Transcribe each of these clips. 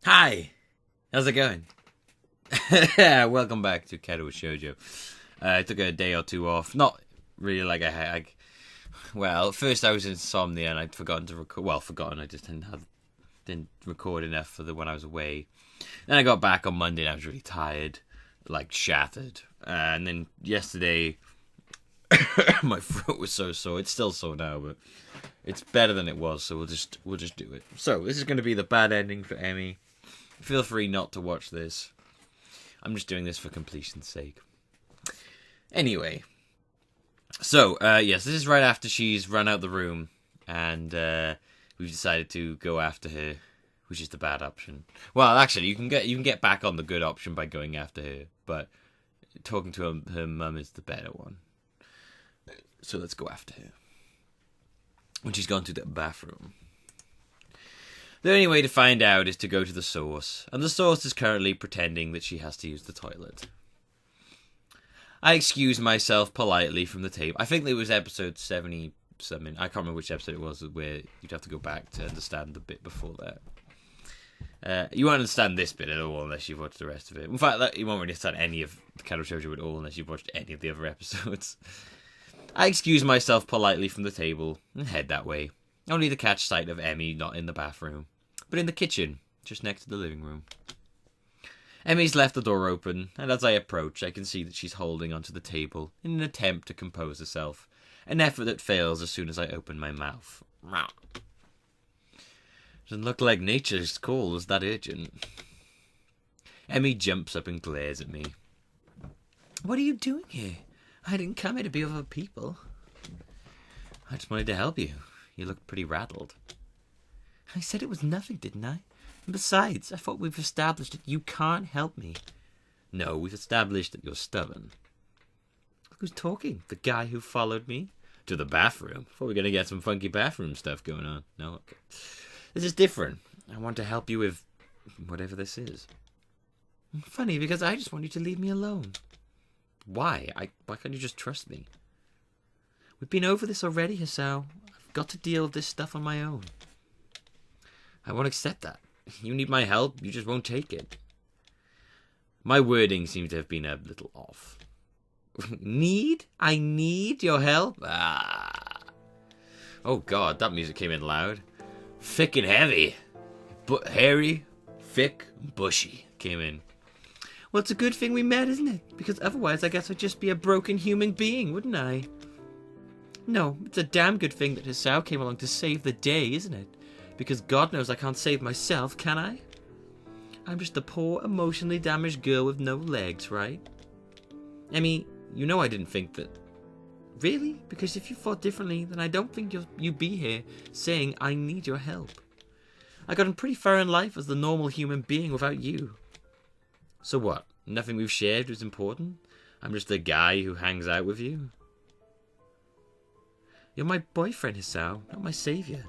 Hi! How's it going? Welcome back to Katawa Shoujo. I took a day or two off. Not really like well, at first I was insomnia and I'd forgotten to record. Well, forgotten. I just didn't record enough for the when I was away. Then I got back on Monday and I was really tired, like shattered. And then yesterday, my throat was so sore. It's still sore now, but it's better than it was. So we'll just do it. So this is going to be the bad ending for Emmy. Feel free not to watch this. I'm just doing this for completion's sake. Anyway. So, yes, this is right after she's run out the room. And we've decided to go after her, which is the bad option. Well, actually, you can get back on the good option by going after her. But talking to her mum is the better one. So let's go after her. When she's gone to the bathroom. The only way to find out is to go to the source, and the source is currently pretending that she has to use the toilet. I excuse myself politely from the table. I think it was episode 70-something. I can't remember which episode it was where you'd have to go back to understand the bit before that. You won't understand this bit at all unless you've watched the rest of it. In fact, you won't really understand any of the Katawa Shoujo at all unless you've watched any of the other episodes. I excuse myself politely from the table and head that way, only to catch sight of Emmy not in the bathroom, but in the kitchen, just next to the living room. Emmy's left the door open, and as I approach, I can see that she's holding onto the table in an attempt to compose herself, an effort that fails as soon as I open my mouth. Doesn't look like nature's call is that urgent. Emmy jumps up and glares at me. What are you doing here? I didn't come here to be with other people. I just wanted to help you. You looked pretty rattled. I said it was nothing, didn't I? And besides, I thought we've established that you can't help me. No, we've established that you're stubborn. Look who's talking. The guy who followed me to the bathroom. Thought we were going to get some funky bathroom stuff going on. No? Okay. This is different. I want to help you with whatever this is. Funny, because I just want you to leave me alone. Why? Why can't you just trust me? We've been over this already, Hisao. I've got to deal with this stuff on my own. I won't accept that. You need my help, you just won't take it. My wording seems to have been a little off. Need? I need your help? Ah. Oh god, that music came in loud. Thick and heavy. But hairy, thick, bushy came in. Well, it's a good thing we met, isn't it? Because otherwise I guess I'd just be a broken human being, wouldn't I? No, it's a damn good thing that Hisao came along to save the day, isn't it? Because God knows I can't save myself, can I? I'm just a poor, emotionally damaged girl with no legs, right? Emmy, you know I didn't think that. Really? Because if you thought differently, then I don't think you'd be here saying I need your help. I got on pretty far in life as the normal human being without you. So what? Nothing we've shared was important? I'm just a guy who hangs out with you? You're my boyfriend, Hisao, not my savior.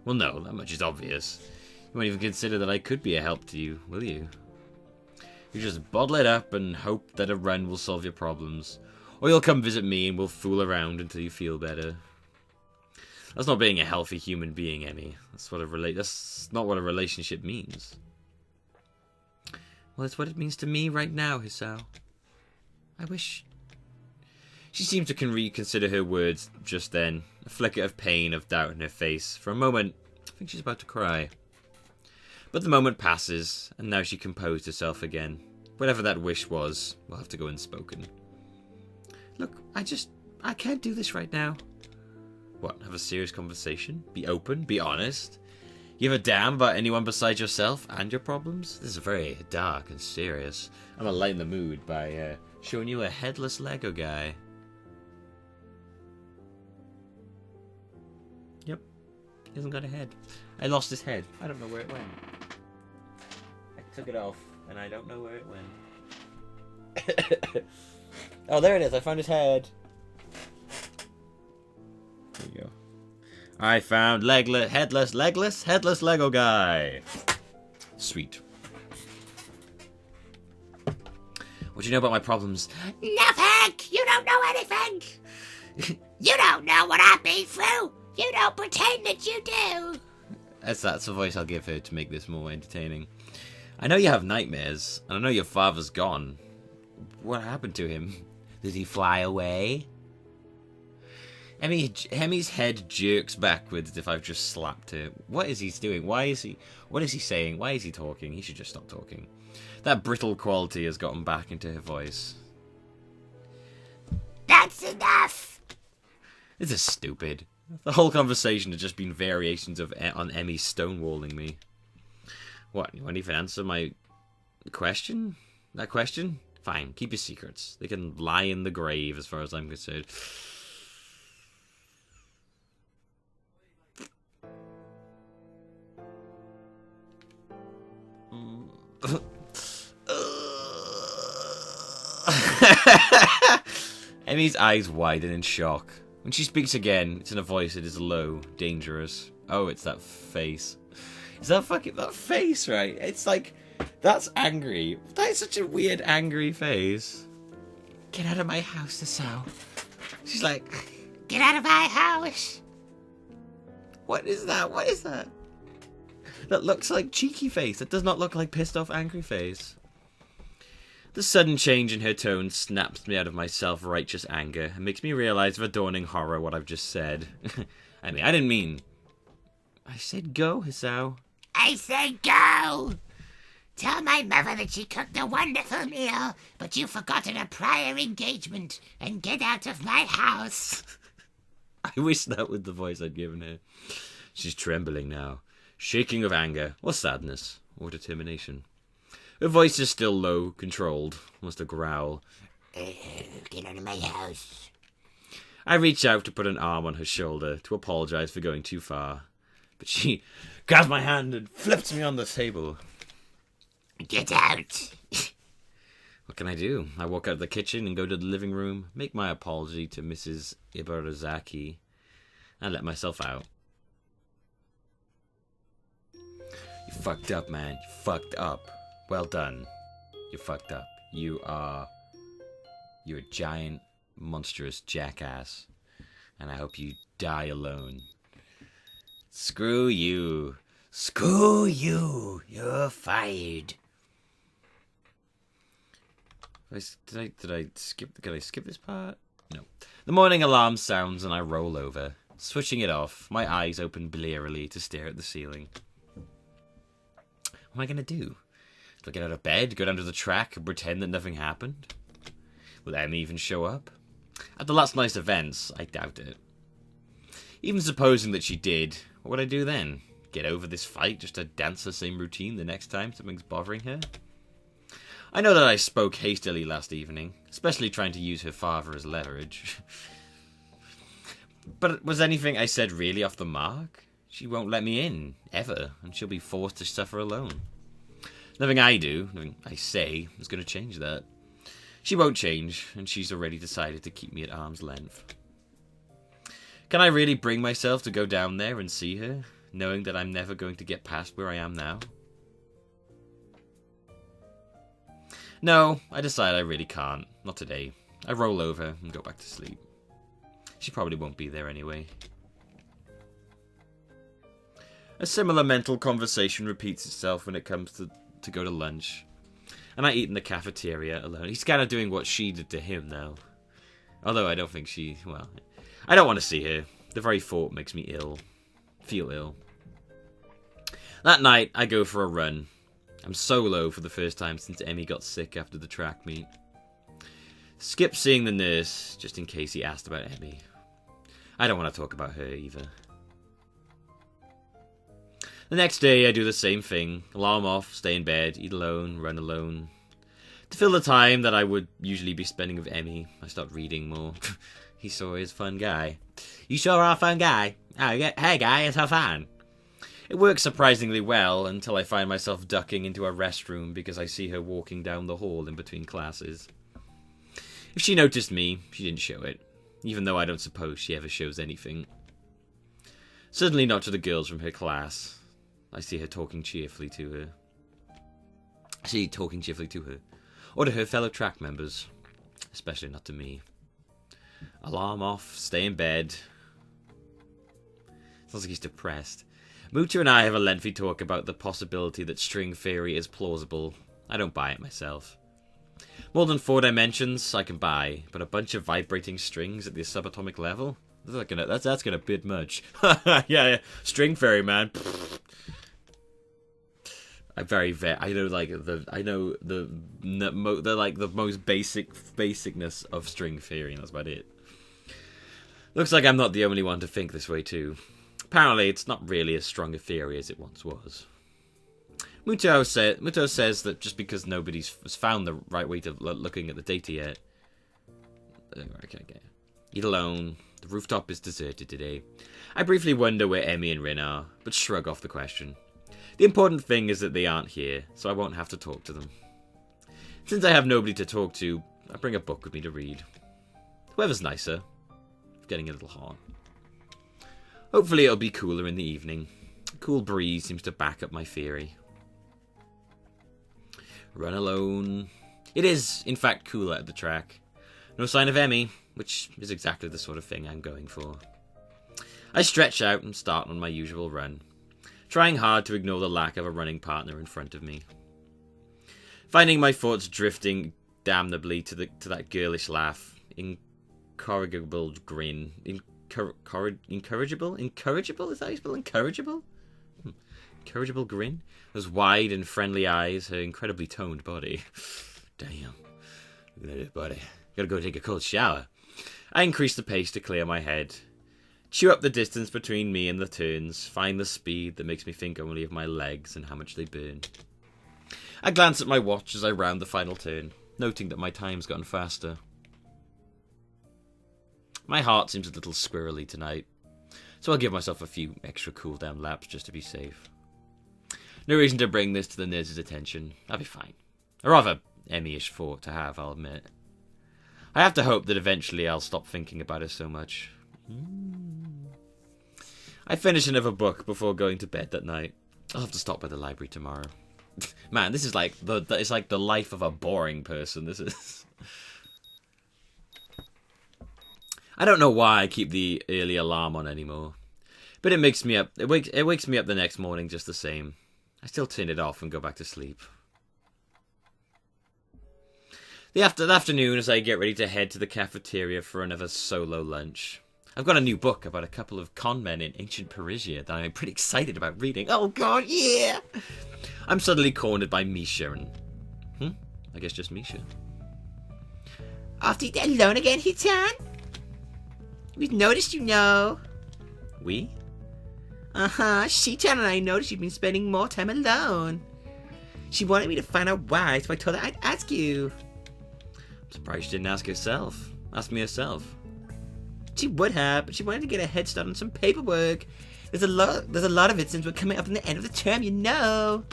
Well, no, that much is obvious. You won't even consider that I could be a help to you, will you? You just bottle it up and hope that a run will solve your problems. Or you'll come visit me and we'll fool around until you feel better. That's not being a healthy human being, Emmy. That's not what a relationship means. Well, it's what it means to me right now, Hisao. I wish... She seemed to reconsider her words just then. A flicker of pain, of doubt in her face. For a moment, I think she's about to cry. But the moment passes, and now she composed herself again. Whatever that wish was, will have to go unspoken. Look, I can't do this right now. What, have a serious conversation? Be open? Be honest? Give a damn about anyone besides yourself and your problems? This is very dark and serious. I'm gonna lighten the mood by showing you a headless Lego guy. Yep, he hasn't got a head. I lost his head. I don't know where it went. I took it off, and I don't know where it went. Oh, there it is. I found his head. There you go. I found headless Lego guy. Sweet. What do you know about my problems? Nothing! You don't know anything! You don't know what I've been through! You don't pretend that you do! That's the voice I'll give her to make this more entertaining. I know you have nightmares, and I know your father's gone. What happened to him? Did he fly away? Hemi's head jerks backwards as if I've just slapped her. What is he doing? What is he saying? Why is he talking? He should just stop talking. That brittle quality has gotten back into her voice. That's enough! This is stupid. The whole conversation has just been variations on Emmy stonewalling me. What? You won't even answer my question? That question? Fine, keep your secrets. They can lie in the grave as far as I'm concerned. Emmy's eyes widen in shock. When she speaks again, it's in a voice that is low, dangerous. Oh, it's that face. Is that that face, right? It's like, that's angry. That is such a weird, angry face. Get out of my house, Hisao. She's like, get out of my house. What is that? What is that? That looks like cheeky face. That does not look like pissed off, angry face. The sudden change in her tone snaps me out of my self-righteous anger and makes me realize with dawning horror what I've just said. I mean, I didn't mean... I said go, Hisao. I said go! Tell my mother that she cooked a wonderful meal, but you've forgotten a prior engagement, and get out of my house. I wish that was the voice I'd given her. She's trembling now, shaking with anger, or sadness, or determination. Her voice is still low, controlled, almost a growl. Get out of my house. I reach out to put an arm on her shoulder to apologize for going too far, but she grabs my hand and flips me on the table. Get out. What can I do? I walk out of the kitchen and go to the living room, make my apology to Mrs. Ibarazaki, and let myself out. You fucked up, man. You fucked up. Well done. You fucked up. You're a giant, monstrous jackass. And I hope you die alone. Screw you. Screw you. You're fired. Did I skip this part? No. The morning alarm sounds and I roll over. Switching it off, my eyes open blearily to stare at the ceiling. What am I going to do? Do I get out of bed, go down to the track, and pretend that nothing happened? Will Emmy even show up? At the last night's events, I doubt it. Even supposing that she did, what would I do then? Get over this fight just to dance the same routine the next time something's bothering her? I know that I spoke hastily last evening, especially trying to use her father as leverage. But was anything I said really off the mark? She won't let me in, ever, and she'll be forced to suffer alone. Nothing I do, nothing I say, is going to change that. She won't change, and she's already decided to keep me at arm's length. Can I really bring myself to go down there and see her, knowing that I'm never going to get past where I am now? No, I decide I really can't. Not today. I roll over and go back to sleep. She probably won't be there anyway. A similar mental conversation repeats itself when it comes to go to lunch. And I eat in the cafeteria alone. He's kind of doing what she did to him now. Although I don't think I don't want to see her. The very thought makes me ill. Feel ill. That night, I go for a run. I'm solo for the first time since Emmy got sick after the track meet. Skip seeing the nurse, just in case he asked about Emmy. I don't want to talk about her either. The next day, I do the same thing. Alarm off, stay in bed, eat alone, run alone. To fill the time that I would usually be spending with Emmy, I start reading more. He sure is a fun guy. You sure are a fun guy. Oh, yeah. Hey, guy, it's so fun. It works surprisingly well until I find myself ducking into a restroom because I see her walking down the hall in between classes. If she noticed me, she didn't show it, even though I don't suppose she ever shows anything. Certainly not to the girls from her class. I see her talking cheerfully to her. Or to her fellow track members. Especially not to me. Alarm off, stay in bed. Sounds like he's depressed. Muta and I have a lengthy talk about the possibility that string theory is plausible. I don't buy it myself. More than 4 dimensions I can buy, but a bunch of vibrating strings at the subatomic level? That's gonna bit much. yeah, string theory, man. I know the most basicness of string theory, and that's about it. Looks like I'm not the only one to think this way too. Apparently, it's not really as strong a theory as it once was. Muto says that just because nobody's found the right way to looking at the data yet. Okay. Eat alone. The rooftop is deserted today. I briefly wonder where Emmy and Rin are, but shrug off the question. The important thing is that they aren't here, so I won't have to talk to them. Since I have nobody to talk to, I bring a book with me to read. The weather's nicer. It's getting a little hot. Hopefully it'll be cooler in the evening. A cool breeze seems to back up my theory. Run alone. It is, in fact, cooler at the track. No sign of Emmy, which is exactly the sort of thing I'm going for. I stretch out and start on my usual run, trying hard to ignore the lack of a running partner in front of me. Finding my thoughts drifting damnably to that girlish laugh, incorrigible grin, incorrigible? Is that how you spell incorrigible? Incorrigible grin? Those wide and friendly eyes, her incredibly toned body. Damn. Look at that body. Gotta go take a cold shower. I increase the pace to clear my head. Chew up the distance between me and the turns. Find the speed that makes me think only of my legs and how much they burn. I glance at my watch as I round the final turn, noting that my time's gotten faster. My heart seems a little squirrely tonight, so I'll give myself a few extra cool-down laps just to be safe. No reason to bring this to the nurse's attention. I'll be fine. A rather Emmy-ish thought to have, I'll admit. I have to hope that eventually I'll stop thinking about her so much. I finish another book before going to bed that night. I'll have to stop by the library tomorrow. Man, this is like it's like the life of a boring person. This is. I don't know why I keep the early alarm on anymore, but it wakes me up. It wakes me up the next morning just the same. I still turn it off and go back to sleep. The afternoon, as I get ready to head to the cafeteria for another solo lunch. I've got a new book about a couple of con men in ancient Persia that I'm pretty excited about reading. Oh god, yeah! I'm suddenly cornered by Misha and... I guess just Misha. After you're alone again, Hitan? We've noticed you know. We? Shitan and I noticed you've been spending more time alone. She wanted me to find out why, so I told her I'd ask you. I'm surprised she didn't ask herself. Ask me herself. She would have, but she wanted to get a head start on some paperwork. There's a lot of it since we're coming up in the end of the term, you know.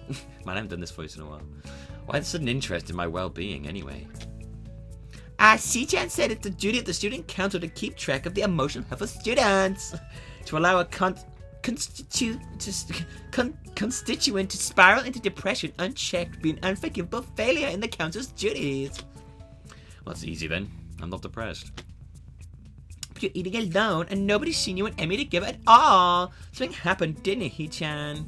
Man, I haven't done this voice in a while. Why the sudden interest in my well-being, anyway? Sichan said it's the duty of the student council to keep track of the emotional health of students. To allow a constituent to spiral into depression unchecked would be an unforgivable failure in the council's duties. Well, that's easy then. I'm not depressed. But you're eating alone, and nobody's seen you and Emmy together at all. Something happened, didn't it, Hichan?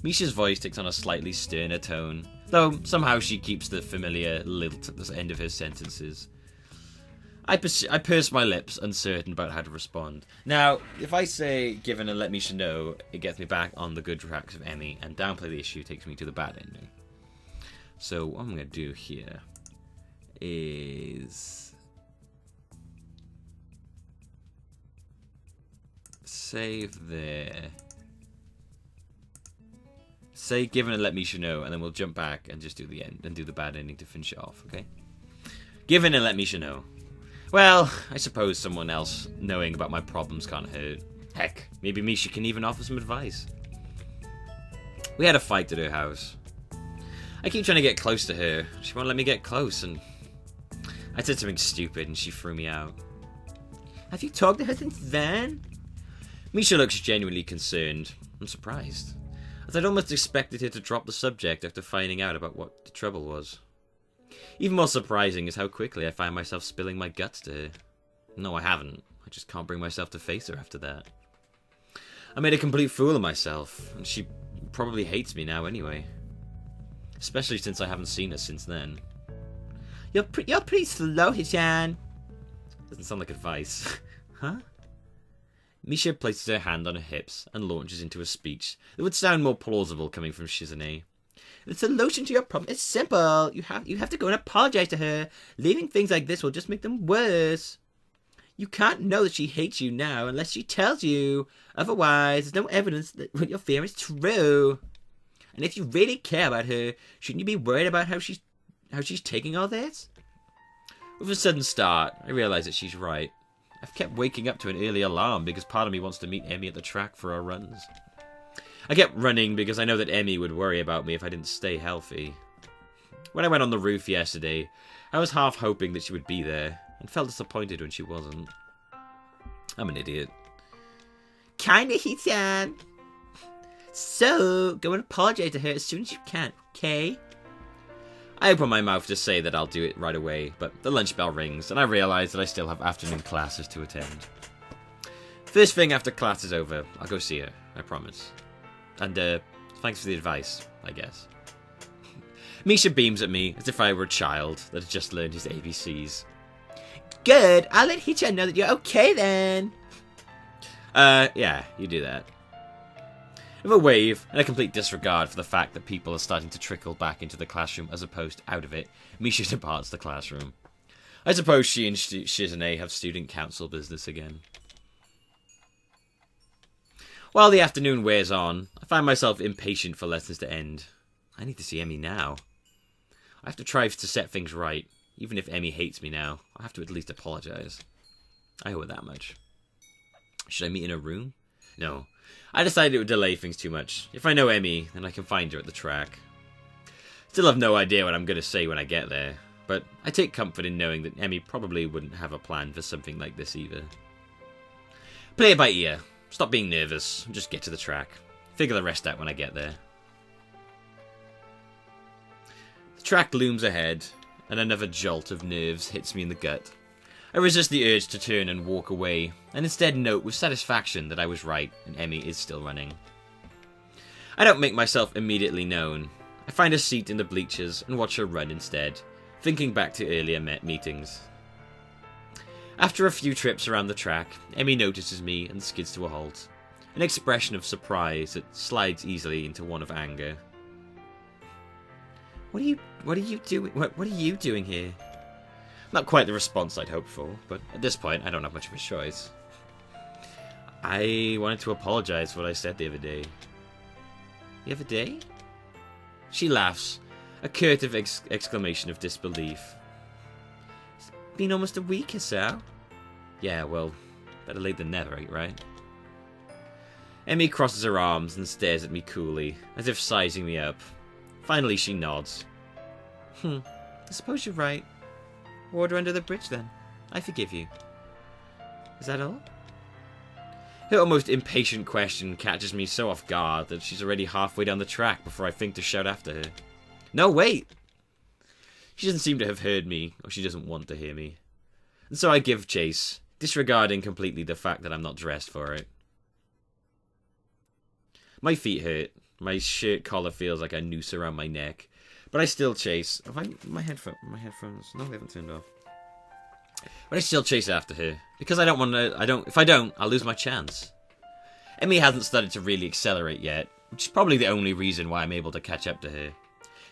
Misha's voice takes on a slightly sterner tone, though somehow she keeps the familiar lilt at the end of her sentences. I purse my lips, uncertain about how to respond. Now, if I say, given and let Misha know, it gets me back on the good tracks of Emmy, and downplay the issue takes me to the bad ending. So what I'm going to do here is... save there. Say given and let Misha know, and then we'll jump back and just do the end and do the bad ending to finish it off, okay? Given and let Misha know. Well, I suppose someone else knowing about my problems can't hurt. Heck, maybe Misha can even offer some advice. We had a fight at her house. I keep trying to get close to her. She won't let me get close, and I said something stupid and she threw me out. Have you talked to her since then? Misha looks genuinely concerned. I'm surprised, as I'd almost expected her to drop the subject after finding out about what the trouble was. Even more surprising is how quickly I find myself spilling my guts to her. No, I haven't. I just can't bring myself to face her after that. I made a complete fool of myself, and she probably hates me now anyway. Especially since I haven't seen her since then. You're pretty slow, Hichan. Doesn't sound like advice. Huh? Misha places her hand on her hips and launches into a speech that would sound more plausible coming from Shizune. The solution to your problem is simple. You have to go and apologize to her. Leaving things like this will just make them worse. You can't know that she hates you now unless she tells you. Otherwise, there's no evidence that what your fear is true. And if you really care about her, shouldn't you be worried about how she's taking all this? With a sudden start, I realise that she's right. I've kept waking up to an early alarm because part of me wants to meet Emmy at the track for our runs. I kept running because I know that Emmy would worry about me if I didn't stay healthy. When I went on the roof yesterday, I was half hoping that she would be there, and felt disappointed when she wasn't. I'm an idiot. Kinda, Hichan. So, go and apologize to her as soon as you can, okay? I open my mouth to say that I'll do it right away, but the lunch bell rings, and I realise that I still have afternoon classes to attend. First thing after class is over, I'll go see her, I promise. And, thanks for the advice, I guess. Misha beams at me as if I were a child that had just learned his ABCs. Good, I'll let Hichan know that you're okay then. Yeah, you do that. With a wave and a complete disregard for the fact that people are starting to trickle back into the classroom as opposed to out of it, Misha departs the classroom. I suppose she and Shizune have student council business again. While the afternoon wears on, I find myself impatient for lessons to end. I need to see Emmy now. I have to try to set things right. Even if Emmy hates me now, I have to at least apologise. I owe her that much. Should I meet in her room? No. I decided it would delay things too much. If I know Emmy, then I can find her at the track. Still have no idea what I'm going to say when I get there, but I take comfort in knowing that Emmy probably wouldn't have a plan for something like this either. Play it by ear. Stop being nervous. Just get to the track. Figure the rest out when I get there. The track looms ahead, and another jolt of nerves hits me in the gut. I resist the urge to turn and walk away, and instead note with satisfaction that I was right and Emmy is still running. I don't make myself immediately known. I find a seat in the bleachers and watch her run instead, thinking back to earlier meetings. After a few trips around the track, Emmy notices me and skids to a halt, an expression of surprise that slides easily into one of anger. What are you doing here? Not quite the response I'd hoped for, but at this point I don't have much of a choice. I wanted to apologise for what I said the other day. The other day? She laughs, a curative exclamation of disbelief. It's been almost a week or so. Yeah, well, better late than never, right? Emmy crosses her arms and stares at me coolly, as if sizing me up. Finally she nods. I suppose you're right. Water under the bridge, then. I forgive you. Is that all? Her almost impatient question catches me so off guard that she's already halfway down the track before I think to shout after her. No, wait! She doesn't seem to have heard me, or she doesn't want to hear me. And so I give chase, disregarding completely the fact that I'm not dressed for it. My feet hurt. My shirt collar feels like a noose around my neck. But I still chase. My headphones. No, they haven't turned off. But I still chase after her because I don't want to. If I don't, I'll lose my chance. Emmy hasn't started to really accelerate yet, which is probably the only reason why I'm able to catch up to her.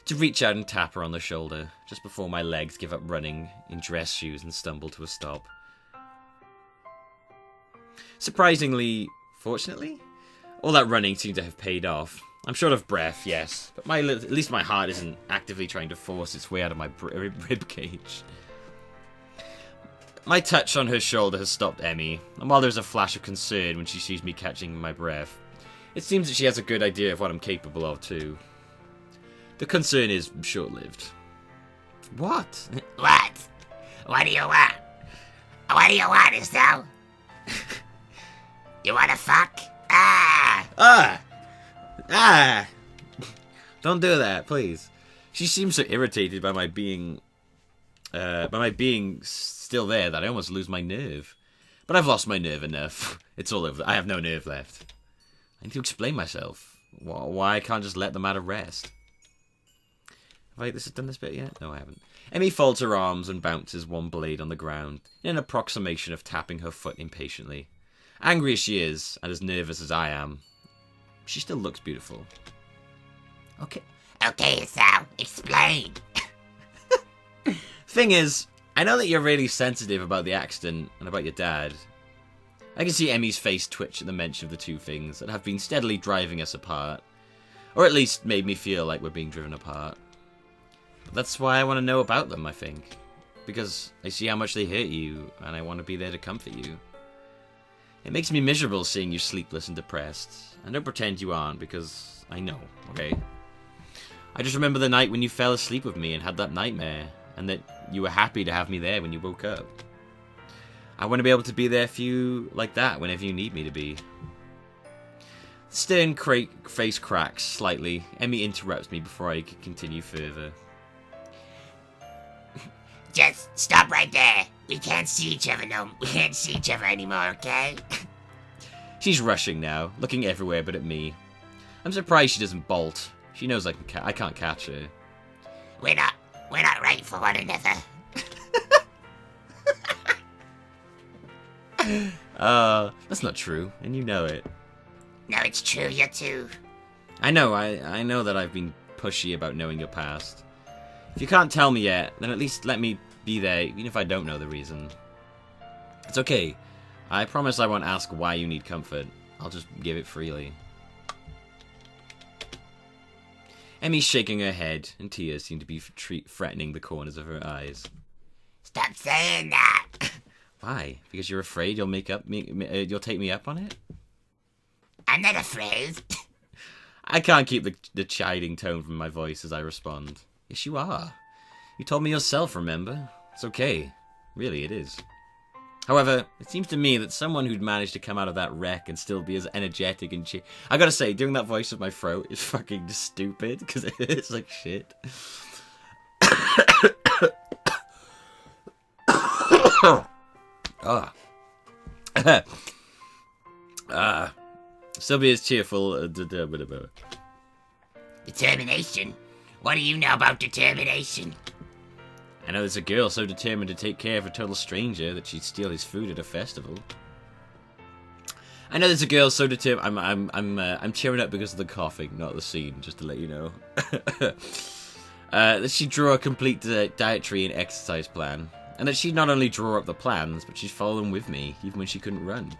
To reach out and tap her on the shoulder just before my legs give up running in dress shoes and stumble to a stop. Surprisingly, fortunately, all that running seemed to have paid off. I'm short of breath, yes, but at least my heart isn't actively trying to force its way out of my rib cage. My touch on her shoulder has stopped Emmy, and while there's a flash of concern when she sees me catching my breath, it seems that she has a good idea of what I'm capable of too. The concern is short-lived. What? What? What do you want? What do you want, Hisao? You wanna fuck? Don't do that, please. She seems so irritated by my being still there that I almost lose my nerve. But I've lost my nerve enough. It's all over. I have no nerve left. I need to explain myself. Why I can't just let the matter rest. Have I done this bit yet? No, I haven't. Emmy folds her arms and bounces one blade on the ground, in an approximation of tapping her foot impatiently. Angry as she is, and as nervous as I am, she still looks beautiful. Okay, Hisao, explain. Thing is, I know that you're really sensitive about the accident and about your dad. I can see Emmy's face twitch at the mention of the two things that have been steadily driving us apart. Or at least made me feel like we're being driven apart. But that's why I want to know about them, I think. Because I see how much they hurt you, and I want to be there to comfort you. It makes me miserable seeing you sleepless and depressed. And don't pretend you aren't, because I know, okay? I just remember the night when you fell asleep with me and had that nightmare, and that you were happy to have me there when you woke up. I want to be able to be there for you like that whenever you need me to be. The stern face cracks slightly. Emmy interrupts me before I can continue further. Just stop right there. We can't see each other we can't see each other anymore, okay? She's rushing now, looking everywhere but at me. I'm surprised she doesn't bolt. She knows I can't catch her. We're not right for one another. That's not true, and you know it. No, it's true, you too. I know that I've been pushy about knowing your past. If you can't tell me yet, then at least let me be there, even if I don't know the reason. It's okay. I promise I won't ask why you need comfort. I'll just give it freely. Emmy's shaking her head, and tears seem to be threatening the corners of her eyes. Stop saying that. Why? Because you're afraid you'll you'll take me up on it? I'm not afraid. I can't keep the chiding tone from my voice as I respond. Yes, you are. You told me yourself, remember? It's okay. Really, it is. However, it seems to me that someone who'd managed to come out of that wreck and still be as energetic and I gotta say, doing that voice with my throat is fucking stupid, because it hurts like shit. Still be as cheerful. Determination? What do you know about determination? I know there's a girl so determined to take care of a total stranger that she'd steal his food at a festival. I know there's a girl so determined. I'm cheering up because of the coughing, not the scene. Just to let you know. That she'd draw a complete dietary and exercise plan, and that she'd not only draw up the plans, but she'd follow them with me, even when she couldn't run.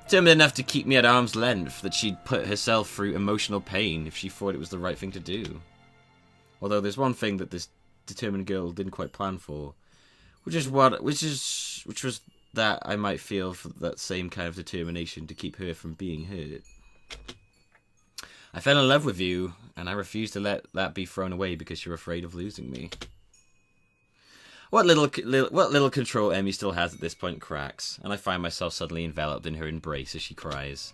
Determined enough to keep me at arm's length, that she'd put herself through emotional pain if she thought it was the right thing to do. Although there's one thing that this determined girl didn't quite plan for, which was that I might feel for that same kind of determination to keep her from being hurt. I fell in love with you, and I refuse to let that be thrown away because you're afraid of losing me. What little control Emmy still has at this point cracks, and I find myself suddenly enveloped in her embrace as she cries.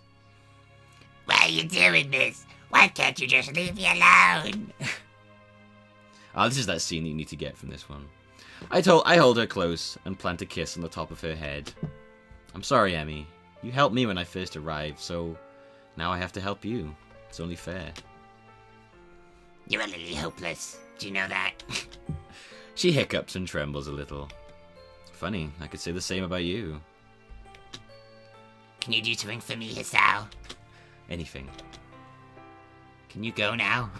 Why are you doing this? Why can't you just leave me alone? This is that scene that you need to get from this one. I hold her close and plant a kiss on the top of her head. I'm sorry, Emmy. You helped me when I first arrived, so now I have to help you. It's only fair. You're a little hopeless. Do you know that? She hiccups and trembles a little. Funny, I could say the same about you. Can you do something for me, Hisao? Anything. Can you go now?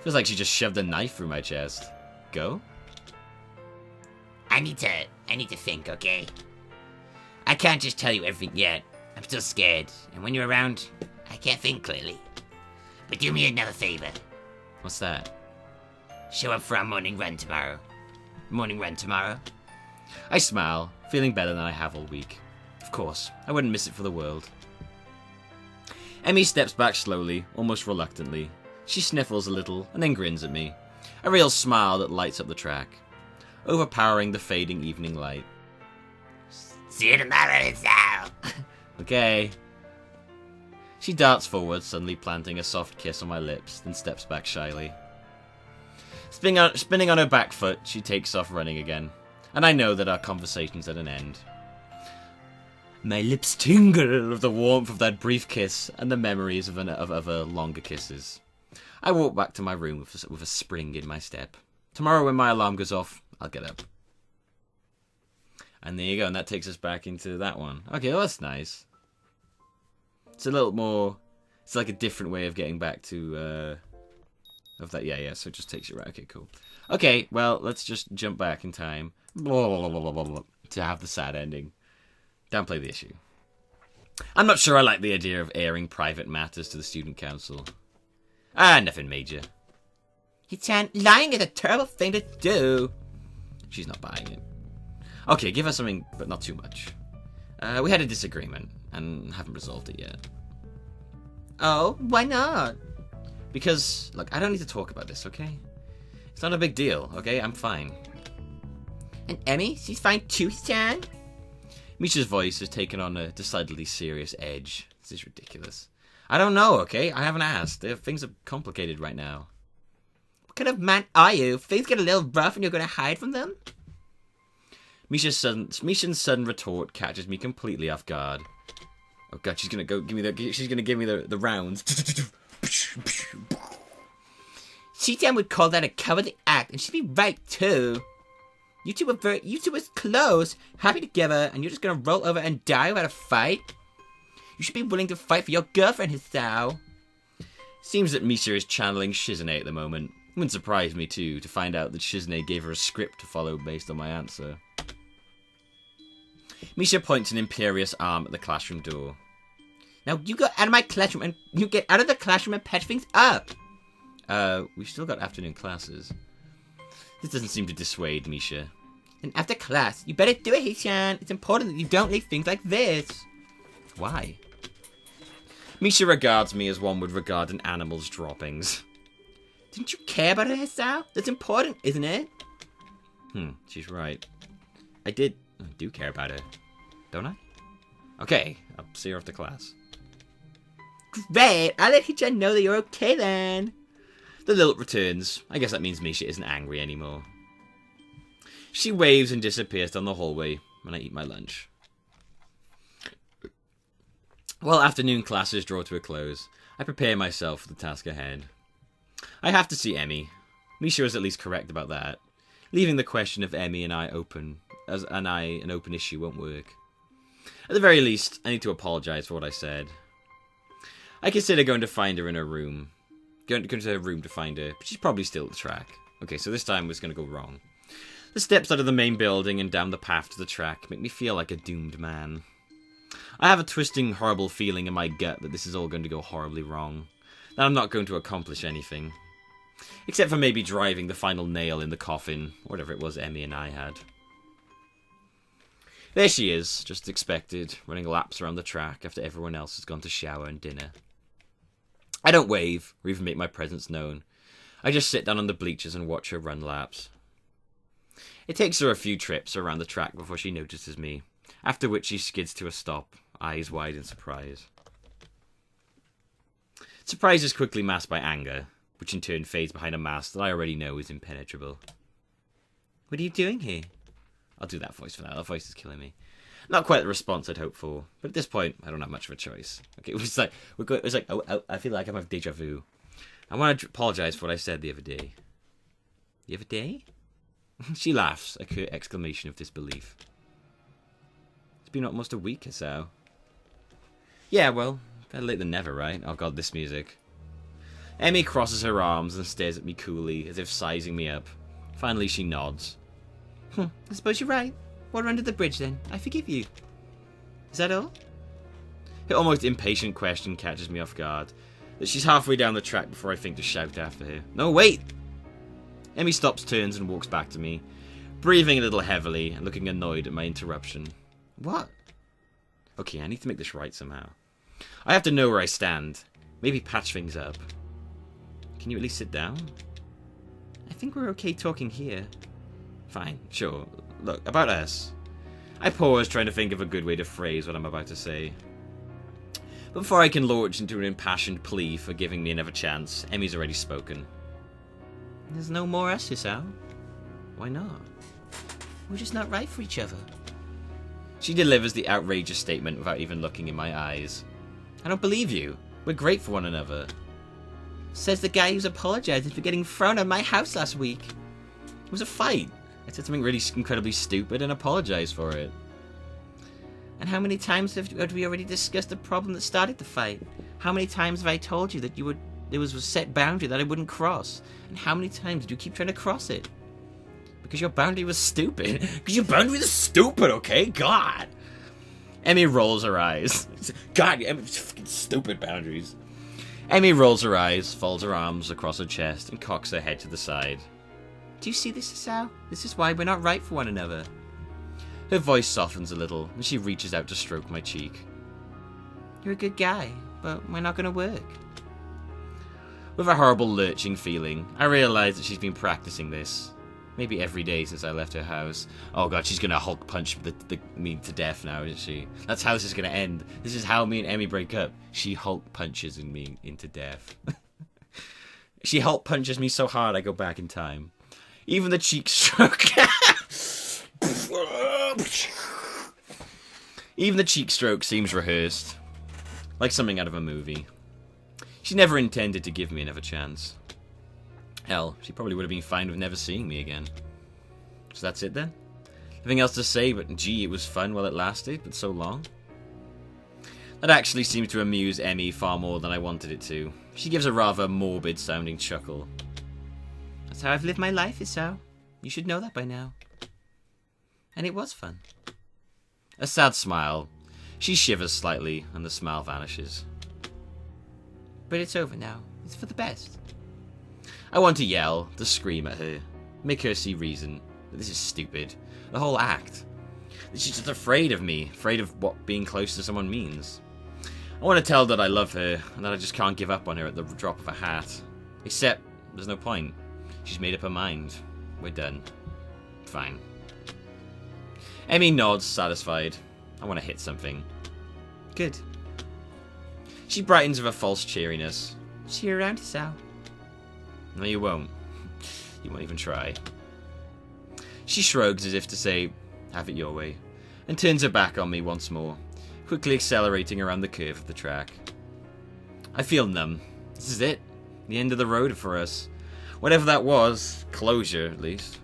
Feels like she just shoved a knife through my chest. Go? I need to think, okay? I can't just tell you everything yet. I'm still scared, and when you're around, I can't think clearly. But do me another favor. What's that? Show up for our morning run tomorrow. I smile, feeling better than I have all week. Of course, I wouldn't miss it for the world. Emmy steps back slowly, almost reluctantly. She sniffles a little, and then grins at me. A real smile that lights up the track, overpowering the fading evening light. See you tomorrow, Hisao. Okay. She darts forward, suddenly planting a soft kiss on my lips, then steps back shyly. Spinning on her back foot, she takes off running again, and I know that our conversation's at an end. My lips tingle with the warmth of that brief kiss and the memories of other longer kisses. I walk back to my room with a spring in my step. Tomorrow when my alarm goes off, I'll get up. And there you go, and that takes us back into that one. Okay, well, that's nice. It's a little more... It's like a different way of getting back to... Of that, yeah, so it just takes you right. Okay, cool. Okay, well, let's just jump back in time. To have the sad ending. Downplay the issue. I'm not sure I like the idea of airing private matters to the student council. Nothing major. Lying is a terrible thing to do. She's not buying it. Okay, give her something, but not too much. We had a disagreement, and haven't resolved it yet. Oh, why not? Because, look, I don't need to talk about this, okay? It's not a big deal, okay? I'm fine. And Emmy? She's fine too, Chan? Misha's voice has taken on a decidedly serious edge. This is ridiculous. I don't know, okay? I haven't asked. Things are complicated right now. What kind of man are you? Things get a little rough and you're going to hide from them? Misha's sudden retort catches me completely off guard. Oh god, she's gonna give me the rounds. Shitan would call that a cowardly act, and she'd be right too. You two were close, happy together, and you're just gonna roll over and die without a fight? You should be willing to fight for your girlfriend, Hisao. Seems that Misha is channeling Shizune at the moment. It wouldn't surprise me too to find out that Shizune gave her a script to follow based on my answer. Misha points an imperious arm at the classroom door. Now you go out of my classroom and you get out of the classroom and patch things up. We've still got afternoon classes. This doesn't seem to dissuade Misha. And after class, you better do it, Hishan. It's important that you don't leave things like this. Why? Misha regards me as one would regard an animal's droppings. Didn't you care about her, Hisao? That's important, isn't it? She's right. I do care about her, don't I? Okay, I'll see her after class. Great! I'll let Hichan know that you're okay then. The lilt returns. I guess that means Misha isn't angry anymore. She waves and disappears down the hallway when I eat my lunch. While afternoon classes draw to a close, I prepare myself for the task ahead. I have to see Emmy. Misha is at least correct about that. Leaving the question of Emmy and I open, an open issue won't work. At the very least, I need to apologize for what I said. I consider going to find her in her room. Going to her room to find her, but she's probably still at the track. Okay, so this time it's going to go wrong. The steps out of the main building and down the path to the track make me feel like a doomed man. I have a twisting, horrible feeling in my gut that this is all going to go horribly wrong. That I'm not going to accomplish anything. Except for maybe driving the final nail in the coffin, or whatever it was Emmy and I had. There she is, just as expected, running laps around the track after everyone else has gone to shower and dinner. I don't wave, or even make my presence known. I just sit down on the bleachers and watch her run laps. It takes her a few trips around the track before she notices me, after which she skids to a stop, eyes wide in surprise. Surprise is quickly masked by anger, which in turn fades behind a mask that I already know is impenetrable. What are you doing here? I'll do that voice for now. That voice is killing me. Not quite the response I'd hoped for, but at this point, I don't have much of a choice. Okay, it was like, I feel like I have deja vu. I want to apologize for what I said the other day. The other day? She laughs, a curt exclamation of disbelief. It's been almost a week or so. Yeah, well, better late than never, right? Oh god, this music. Emmy crosses her arms and stares at me coolly, as if sizing me up. Finally, she nods. I suppose you're right. Water under the bridge, then. I forgive you. Is that all? Her almost impatient question catches me off guard. That she's halfway down the track before I think to shout after her. No, wait! Emmy stops, turns, and walks back to me, breathing a little heavily and looking annoyed at my interruption. What? Okay, I need to make this right somehow. I have to know where I stand. Maybe patch things up. Can you at least sit down? I think we're okay talking here. Fine, sure. Look, about us. I pause, trying to think of a good way to phrase what I'm about to say. But before I can launch into an impassioned plea for giving me another chance, Emmy's already spoken. There's no more us, Hisao. Why not? We're just not right for each other. She delivers the outrageous statement without even looking in my eyes. I don't believe you. We're great for one another. Says the guy who's apologizing for getting thrown out of my house last week. It was a fight. I said something really incredibly stupid and apologized for it. And how many times have we already discussed the problem that started the fight? How many times have I told you that there was a set boundary that I wouldn't cross? And how many times do you keep trying to cross it? Because your boundary was stupid. Because your boundary was stupid, okay? God. Emmy rolls her eyes. God, Emmy's fucking stupid boundaries. Emmy rolls her eyes, folds her arms across her chest, and cocks her head to the side. Do you see this, Hisao? This is why we're not right for one another. Her voice softens a little, and she reaches out to stroke my cheek. You're a good guy, but we're not going to work. With a horrible lurching feeling, I realize that she's been practicing this. Maybe every day since I left her house. Oh god, she's going to Hulk punch me to death now, isn't she? That's how this is going to end. This is how me and Emmy break up. She Hulk punches me into death. She Hulk punches me so hard I go back in time. Even the cheek stroke... Even the cheek stroke seems rehearsed. Like something out of a movie. She never intended to give me another chance. Hell, she probably would have been fine with never seeing me again. So that's it then? Nothing else to say, but gee, it was fun while it lasted, but so long. That actually seemed to amuse Emmy far more than I wanted it to. She gives a rather morbid-sounding chuckle. That's how I've lived my life, Hisao. You should know that by now. And it was fun. A sad smile. She shivers slightly, and the smile vanishes. But it's over now. It's for the best. I want to yell, to scream at her. Make her see reason. That this is stupid. The whole act. That she's just afraid of me. Afraid of what being close to someone means. I want to tell her that I love her, and that I just can't give up on her at the drop of a hat. Except, there's no point. She's made up her mind. We're done. Fine. Emmy nods, satisfied. I want to hit something. Good. She brightens with a false cheeriness. See you around, Hisao. No, you won't. You won't even try. She shrugs as if to say, have it your way, and turns her back on me once more, quickly accelerating around the curve of the track. I feel numb. This is it. The end of the road for us. Whatever that was, closure at least.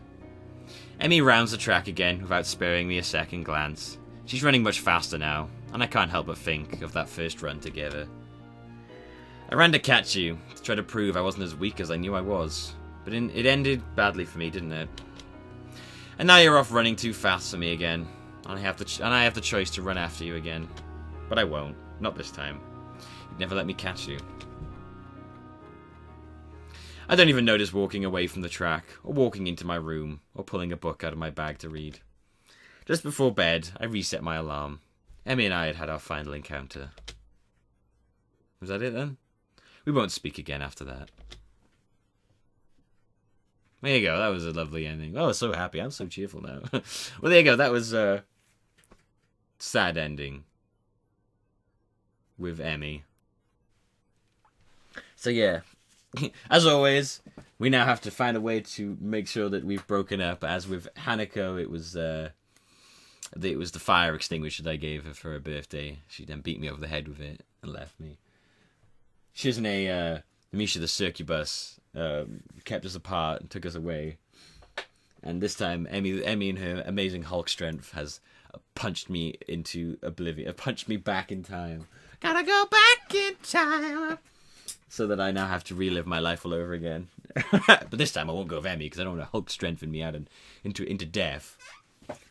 Emmy rounds the track again without sparing me a second glance. She's running much faster now, and I can't help but think of that first run together. I ran to catch you, to try to prove I wasn't as weak as I knew I was. But it ended badly for me, didn't it? And now you're off running too fast for me again. And I have the choice to run after you again. But I won't. Not this time. You'd never let me catch you. I don't even notice walking away from the track, or walking into my room, or pulling a book out of my bag to read. Just before bed, I reset my alarm. Emmy and I had had our final encounter. Was that it then? We won't speak again after that. There you go, that was a lovely ending. Oh, I was so happy, I'm so cheerful now. Well, there you go, that was a sad ending. With Emmy. So yeah. As always, we now have to find a way to make sure that we've broken up. As with Hanako, it was the fire extinguisher that I gave her for her birthday. She then beat me over the head with it and left me. Shizune, Misha the succubus, kept us apart and took us away. And this time, Emmy in her amazing Hulk strength has punched me into oblivion. Punched me back in time. Gotta go back in time. So that I now have to relive my life all over again. But this time I won't go with Emmy because I don't want to Hulk strengthen me out and into death.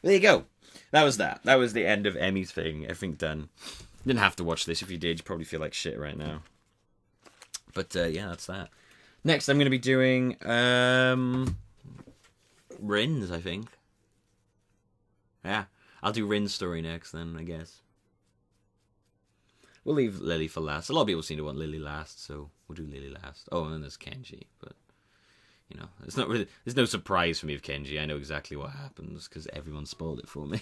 There you go. That was that. That was the end of Emmy's thing. Everything done. You didn't have to watch this. If you did, you probably feel like shit right now. But yeah, that's that. Next, I'm going to be doing Rin's, I think. Yeah, I'll do Rin's story next then, I guess. We'll leave Lily for last. A lot of people seem to want Lily last, so we'll do Lily last. Oh, and then there's Kenji, but you know, it's not really. There's no surprise for me with Kenji. I know exactly what happens because everyone spoiled it for me,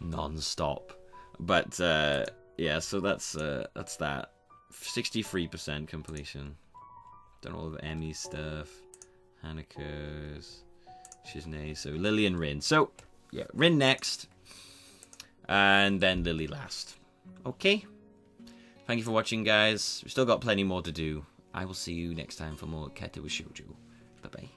non-stop. But yeah, so that's that. 63% completion. Done all of Emmy's stuff, Hanako's, Shizune. So Lily and Rin. So yeah, Rin next. and then Lily last. Okay? Thank you for watching, guys. We've still got plenty more to do. I will see you next time for more Katawa Shoujo. Bye-bye.